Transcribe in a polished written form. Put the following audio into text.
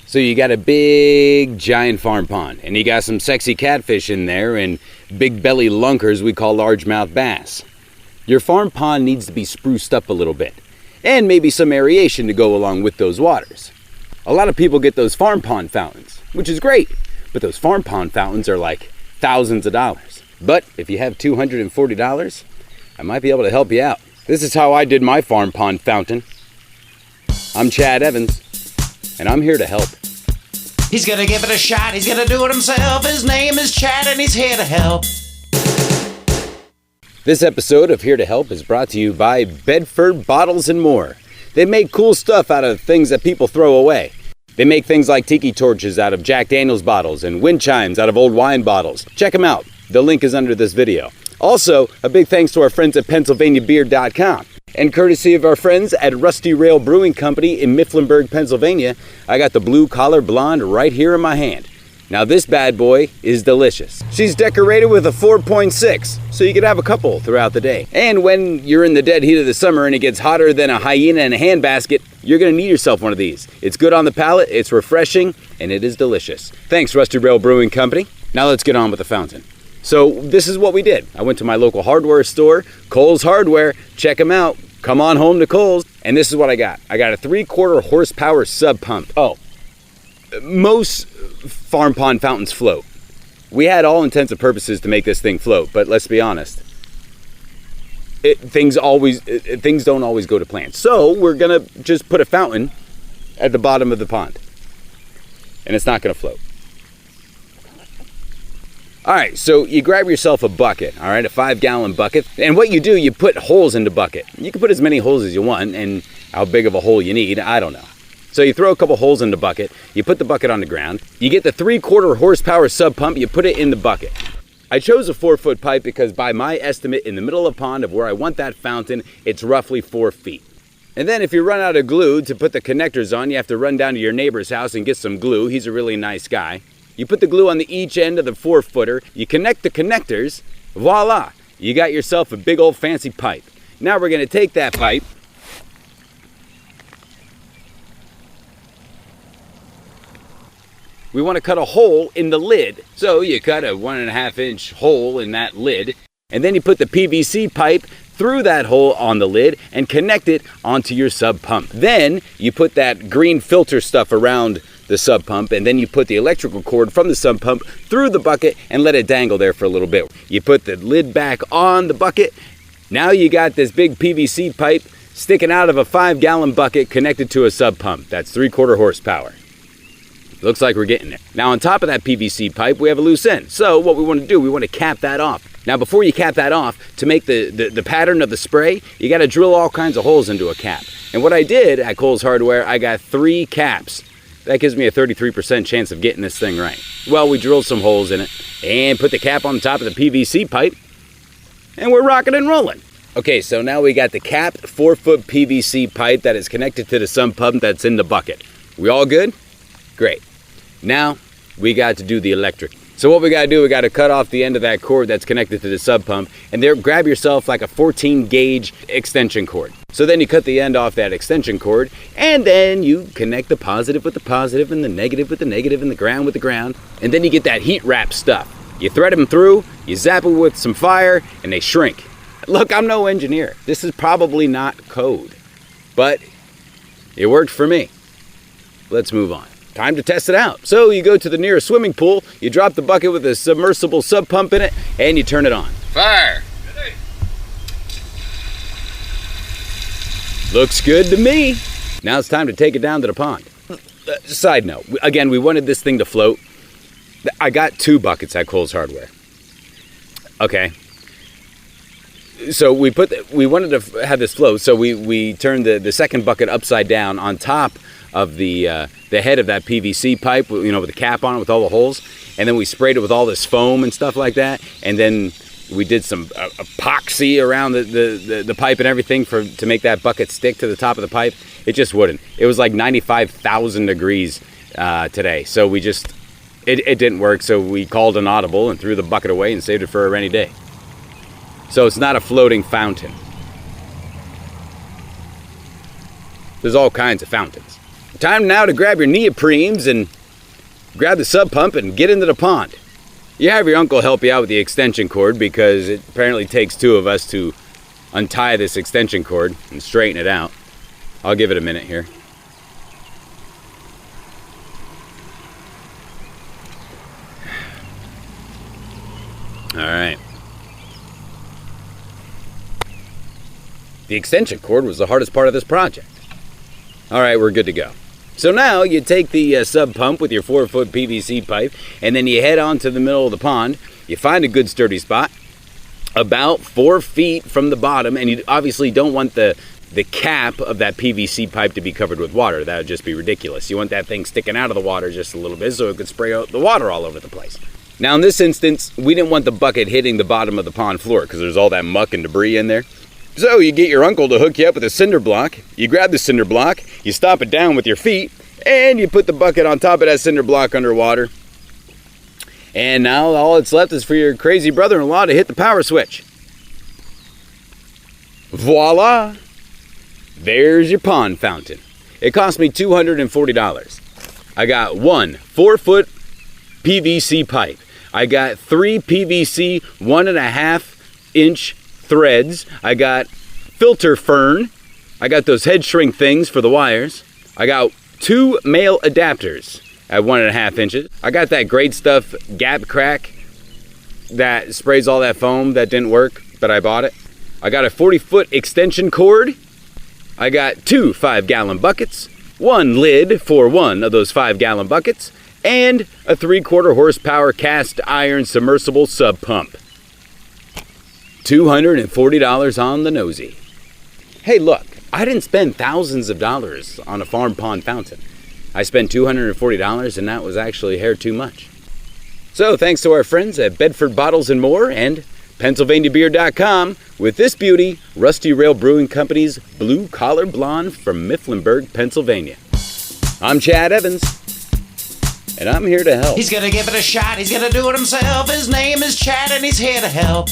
So you got a big giant farm pond, and you got some sexy catfish in there and big belly lunkers we call largemouth bass. Your farm pond needs to be spruced up a little bit, and maybe some aeration to go along with those waters. A lot of people get those farm pond fountains, which is great, but those farm pond fountains are like thousands of dollars. But if you have $240, I might be able to help you out. This is how I did my farm pond fountain. I'm Chad Evans, and I'm here to help. He's gonna give it a shot, he's gonna do it himself. His name is Chad and he's here to help. This episode of Here to Help is brought to you by Bedford Bottles and More. They make cool stuff out of things that people throw away. They make things like tiki torches out of Jack Daniels bottles and wind chimes out of old wine bottles. Check them out. The link is under this video. Also, a big thanks to our friends at PennsylvaniaBeer.com. And courtesy of our friends at Rusty Rail Brewing Company in Mifflinburg, Pennsylvania, I got the Blue Collar Blonde right here in my hand. Now this bad boy is delicious. She's decorated with a 4.6, so you can have a couple throughout the day. And when you're in the dead heat of the summer and it gets hotter than a hyena in a handbasket, you're gonna need yourself one of these. It's good on the palate, it's refreshing, and it is delicious. Thanks, Rusty Rail Brewing Company. Now let's get on with the fountain. So this is what we did. I went to my local hardware store, Kohl's Hardware. Check them out. Come on home to Kohl's. And this is what I got. I got a 3/4 horsepower sub pump. Most farm pond fountains float. We had all intents and purposes to make this thing float, but let's be honest. Things don't always go to plan. So we're gonna just put a fountain at the bottom of the pond. And it's not gonna float. All right, so you grab yourself a bucket, all right, a 5-gallon bucket. And what you do, you put holes in the bucket. You can put as many holes as you want, and how big of a hole you need, I don't know. So you throw a couple holes in the bucket, you put the bucket on the ground, you get the 3/4 horsepower sub pump, you put it in the bucket. I chose a 4-foot pipe because by my estimate, in the middle of the pond of where I want that fountain, it's roughly 4 feet. And then if you run out of glue to put the connectors on, you have to run down to your neighbor's house and get some glue. He's a really nice guy. You put the glue on each end of the 4-footer, you connect the connectors, voila, you got yourself a big old fancy pipe. Now we're gonna take that pipe, we wanna cut a hole in the lid. So you cut a 1.5-inch hole in that lid, and then you put the PVC pipe through that hole on the lid and connect it onto your sub pump. Then you put that green filter stuff around the sub pump, and then you put the electrical cord from the sub pump through the bucket and let it dangle there for a little bit. You put the lid back on the bucket. Now you got this big PVC pipe sticking out of a 5-gallon bucket connected to a sub pump. That's 3/4 horsepower. Looks like we're getting there. Now on top of that PVC pipe, we have a loose end. So what we want to do, we want to cap that off. Now before you cap that off, to make the pattern of the spray, you got to drill all kinds of holes into a cap. And what I did at Kohl's Hardware, I got 3 caps. That gives me a 33% chance of getting this thing right. Well, we drilled some holes in it and put the cap on the top of the PVC pipe, and we're rocking and rolling. Okay, so now we got the capped 4-foot PVC pipe that is connected to the sub pump that's in the bucket. We all good? Great. Now we got to do the electric. So what we got to do, we got to cut off the end of that cord that's connected to the sub pump, and there grab yourself like a 14-gauge extension cord. So then you cut the end off that extension cord, and then you connect the positive with the positive and the negative with the negative and the ground with the ground, and then you get that heat wrap stuff. You thread them through, you zap them with some fire, and they shrink. Look, I'm no engineer. This is probably not code, but it worked for me. Let's move on. Time to test it out. So you go to the nearest swimming pool, you drop the bucket with a submersible sub pump in it, and you turn it on. Fire! Looks good to me. Now it's time to take it down to the pond. Side note, again, we wanted this thing to float. I got 2 buckets at Kohl's Hardware. Okay. So we wanted to have this float, so we turned the second bucket upside down on top of the head of that PVC pipe, you know, with the cap on it with all the holes, and then we sprayed it with all this foam and stuff like that, and then we did some epoxy around the pipe and everything to make that bucket stick to the top of the pipe. It just wouldn't. It was like 95,000 degrees today, so it didn't work, so we called an audible and threw the bucket away and saved it for a rainy day. So it's not a floating fountain. There's all kinds of fountains. time now to grab your neoprenes and grab the sub pump and get into the pond. You have your uncle help you out with the extension cord because it apparently takes two of us to untie this extension cord and straighten it out. I'll give it a minute here. All right. The extension cord was the hardest part of this project. All right, we're good to go. So now you take the sub pump with your 4-foot PVC pipe, and then you head on to the middle of the pond. You find a good sturdy spot, about 4 feet from the bottom, and you obviously don't want the cap of that PVC pipe to be covered with water. That would just be ridiculous. You want that thing sticking out of the water just a little bit so it could spray out the water all over the place. Now in this instance, we didn't want the bucket hitting the bottom of the pond floor because there's all that muck and debris in there. So you get your uncle to hook you up with a cinder block. You grab the cinder block, you stop it down with your feet, and you put the bucket on top of that cinder block underwater. And now all that's left is for your crazy brother-in-law to hit the power switch. Voila! There's your pond fountain. It cost me $240. I got one 4-foot PVC pipe. I got 3 PVC 1.5-inch threads. I got filter fern. I got those head shrink things for the wires. I got 2 male adapters at 1.5 inches. I got that great stuff Gap Crack that sprays all that foam that didn't work, but I bought it. I got a 40-foot extension cord. I got 2 5-gallon buckets, 1 lid for one of those 5-gallon buckets, and a 3/4 horsepower cast iron submersible sub pump. $240 on the nosy. Hey, look, I didn't spend thousands of dollars on a farm pond fountain. I spent $240, and that was actually a hair too much. So thanks to our friends at Bedford Bottles and More and PennsylvaniaBeer.com with this beauty, Rusty Rail Brewing Company's Blue Collar Blonde from Mifflinburg, Pennsylvania. I'm Chad Evans, and I'm here to help. He's gonna give it a shot, he's gonna do it himself. His name is Chad and he's here to help.